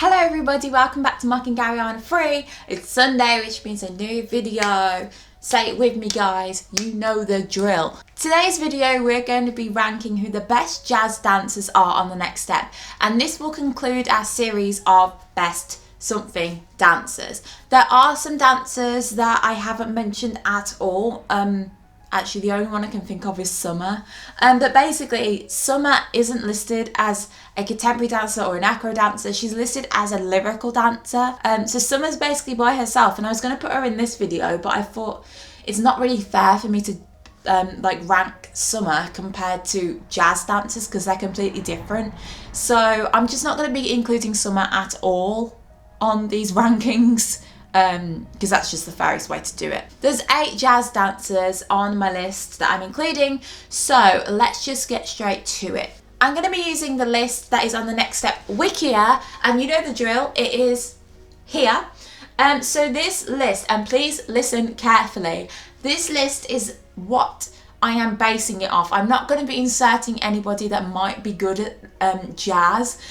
Hello everybody, welcome back to Mark and Gary on Free. It's Sunday, which means a new video. Say it with me guys, you know the drill. Today's video we're going to be ranking who the best jazz dancers are on the next step, and this will conclude our series of best something dancers. There are some dancers that I haven't mentioned at all. Actually, the only one I can think of is Summer. But basically, Summer isn't listed as a contemporary dancer or an acro dancer. She's listed as a lyrical dancer. So Summer's basically by herself. And I was going to put her in this video, but I thought it's not really fair for me to rank Summer compared to jazz dancers because they're completely different. So I'm just not going to be including Summer at all on these rankings. Because that's just the fairest way to do it. There's 8 jazz dancers on my list that I'm including, so let's just get straight to it. I'm going to be using the list that is on the next step Wikia, and you know the drill, it is here. So this list, and please listen carefully, this list is what I am basing it off. I'm not going to be inserting anybody that might be good at jazz,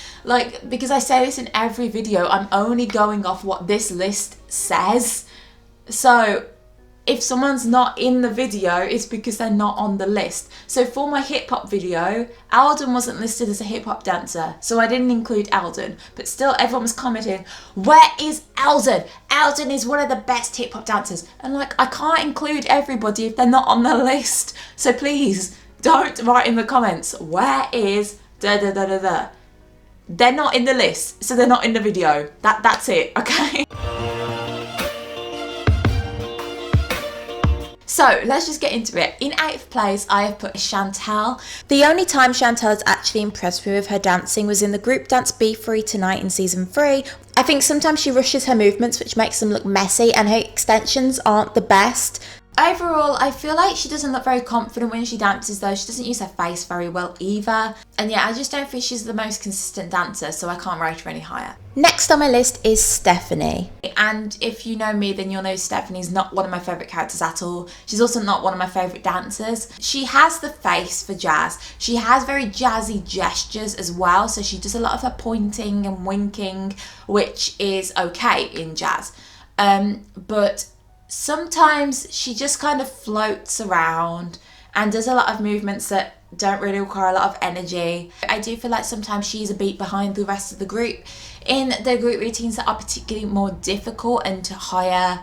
because I say this in every video, I'm only going off what this list says. So if someone's not in the video, it's because they're not on the list. So for my hip hop video, Alden wasn't listed as a hip hop dancer, so I didn't include Alden. But still, everyone was commenting, where is Alden? Alden is one of the best hip hop dancers. And I can't include everybody if they're not on the list. So please, don't write in the comments, where is da da da da da. They're not in the list, so they're not in the video. That's it, okay? So let's just get into it. In 8th place, I have put Chantal. The only time Chantal has actually impressed me with her dancing was in the group dance Be Free Tonight in season 3. I think sometimes she rushes her movements, which makes them look messy, and her extensions aren't the best. Overall, I feel like she doesn't look very confident when she dances though. She doesn't use her face very well either. And yeah, I just don't think she's the most consistent dancer, so I can't rate her any higher. Next on my list is Stephanie. And if you know me, then you'll know Stephanie's not one of my favourite characters at all. She's also not one of my favourite dancers. She has the face for jazz. She has very jazzy gestures as well, so she does a lot of her pointing and winking, which is okay in jazz. But sometimes she just kind of floats around and does a lot of movements that don't really require a lot of energy. I do feel like sometimes she's a beat behind the rest of the group in the group routines that are particularly more difficult and to higher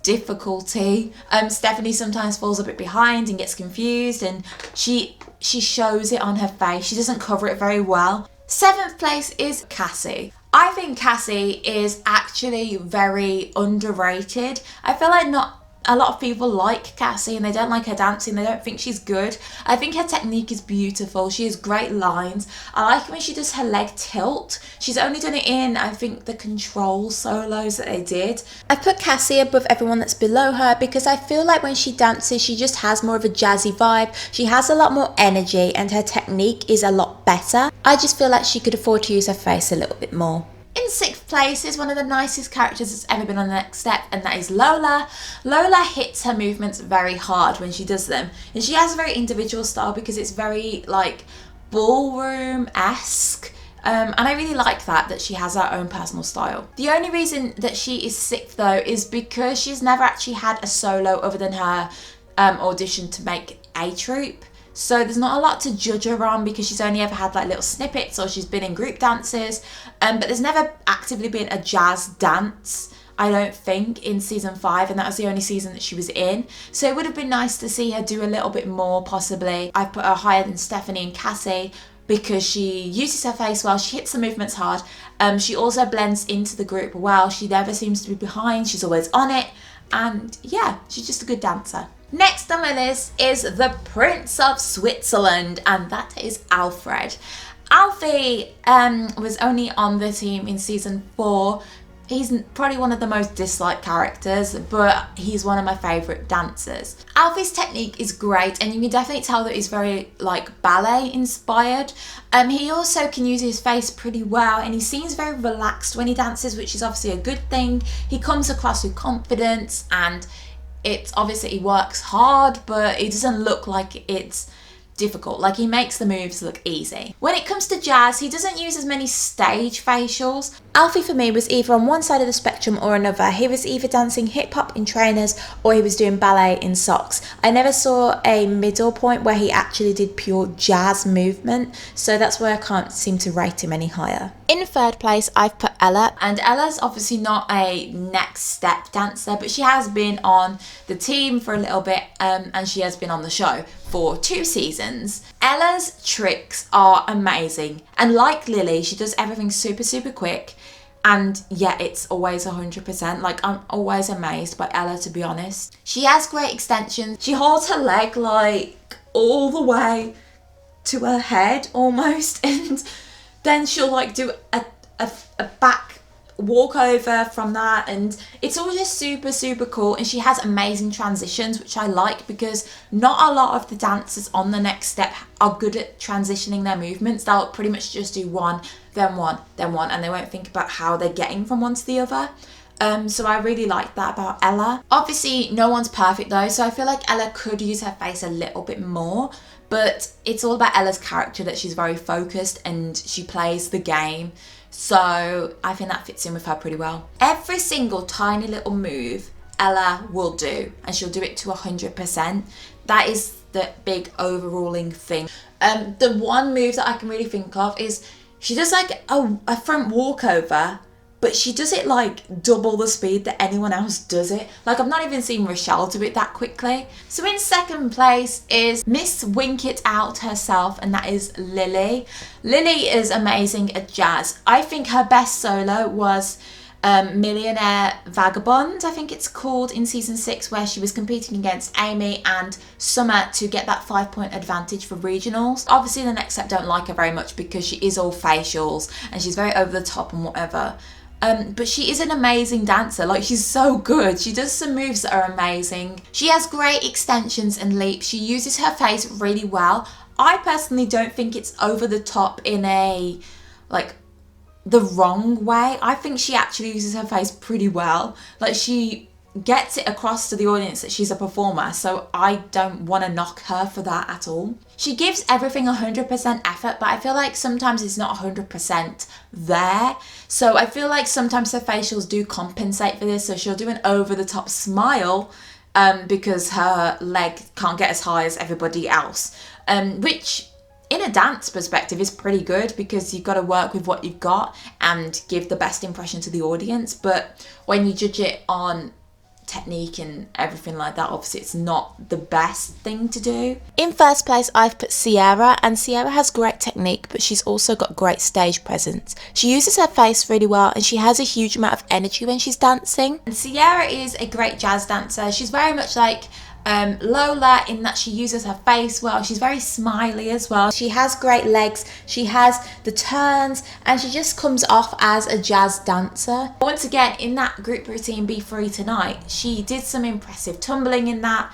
difficulty. Stephanie sometimes falls a bit behind and gets confused, and she shows it on her face. She doesn't cover it very well. 7th place is Cassie. I think Cassie is actually very underrated. I feel like not a lot of people like Cassie and they don't like her dancing. They don't think she's good. I think her technique is beautiful. She has great lines. I like when she does her leg tilt. She's only done it in, I think, the control solos that they did. I've put Cassie above everyone that's below her because I feel like when she dances, she just has more of a jazzy vibe. She has a lot more energy and her technique is a lot better. I just feel like she could afford to use her face a little bit more. In 6th place is one of the nicest characters that's ever been on the next step, and that is Lola. Lola hits her movements very hard when she does them, and she has a very individual style because it's very ballroom-esque. And I really like that she has her own personal style. The only reason that she is 6th though is because she's never actually had a solo other than her audition to make A Troupe. So there's not a lot to judge her on because she's only ever had little snippets, or she's been in group dances, but there's never actively been a jazz dance, I don't think, in season 5, and that was the only season that she was in. So it would have been nice to see her do a little bit more possibly. I've put her higher than Stephanie and Cassie because she uses her face well, she hits the movements hard, she also blends into the group well, she never seems to be behind, she's always on it, and yeah, she's just a good dancer. Next on my list is the Prince of Switzerland, and that is Alfred. Alfie was only on the team in season 4. He's probably one of the most disliked characters, but he's one of my favourite dancers. Alfie's technique is great, and you can definitely tell that he's very ballet inspired. He also can use his face pretty well, and he seems very relaxed when he dances, which is obviously a good thing. He comes across with confidence, and it's obviously he works hard, but it doesn't look like it's difficult. Like, he makes the moves look easy. When it comes to Jazz, he doesn't use as many stage facials. Alfie for me was either on one side of the spectrum or another. He was either dancing hip hop in trainers or he was doing ballet in socks. I never saw a middle point where he actually did pure jazz movement, so that's why I can't seem to rate him any higher. In third place, I've put Ella, and Ella's obviously not a next step dancer, but she has been on the team for a little bit, and she has been on the show for 2 seasons. Ella's tricks are amazing, and like Lily, she does everything super quick, and yeah, it's always 100%. Like, I'm always amazed by Ella, to be honest. She has great extensions. She holds her leg like all the way to her head almost, and then she'll like do a back walk over from that, and it's all just super cool. And she has amazing transitions, which I like, because not a lot of the dancers on the next step are good at transitioning their movements. They'll pretty much just do one, then one, then one, and they won't think about how they're getting from one to the other. So I really like that about Ella. Obviously, no one's perfect though, so I feel like Ella could use her face a little bit more, but it's all about Ella's character, that she's very focused and she plays the game. So I think that fits in with her pretty well. Every single tiny little move Ella will do, and she'll do it to 100%. That is the big overruling thing. The one move that I can really think of is she does like a front walkover, but she does it like double the speed that anyone else does it. Like, I've not even seen Rochelle do it that quickly. So in second place is Miss Wink It Out herself, and that is Lily. Lily is amazing at jazz. I think her best solo was Millionaire Vagabond, I think it's called, in season 6, where she was competing against Amy and Summer to get that 5-point advantage for regionals. Obviously the next step don't like her very much because she is all facials and she's very over the top and whatever. But she is an amazing dancer. Like, she's so good. She does some moves that are amazing. She has great extensions and leaps. She uses her face really well. I personally don't think it's over the top in a, like, the wrong way. I think she actually uses her face pretty well. Like, she gets it across to the audience that she's a performer, so I don't want to knock her for that at all. She gives everything 100% effort, but I feel like sometimes it's not 100% there. So I feel like sometimes her facials do compensate for this. So she'll do an over-the-top smile because her leg can't get as high as everybody else, which in a dance perspective is pretty good, because you've got to work with what you've got and give the best impression to the audience. But when you judge it on technique and everything like that, obviously it's not the best thing to do. In first place, I've put Sierra, and Sierra has great technique, but she's also got great stage presence. She uses her face really well, and she has a huge amount of energy when she's dancing. And Sierra is a great jazz dancer. She's very much like Lola in that she uses her face well. She's very smiley as well. She has great legs, she has the turns, and she just comes off as a jazz dancer. Once again, in that group routine Be Free Tonight, she did some impressive tumbling in that.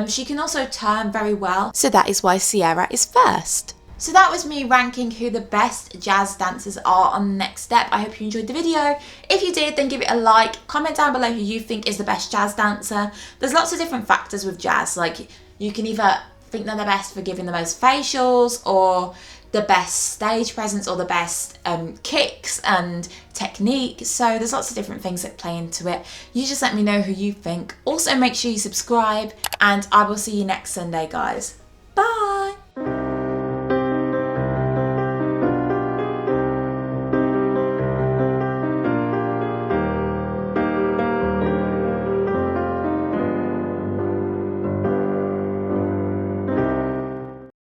She can also turn very well, so that is why Sierra is first. So that was me ranking who the best jazz dancers are on the next step. I hope you enjoyed the video. If you did, then give it a like. Comment down below who you think is the best jazz dancer. There's lots of different factors with jazz. Like, you can either think they're the best for giving the most facials, or the best stage presence, or the best kicks and technique. So there's lots of different things that play into it. You just let me know who you think. Also, make sure you subscribe, and I will see you next Sunday, guys.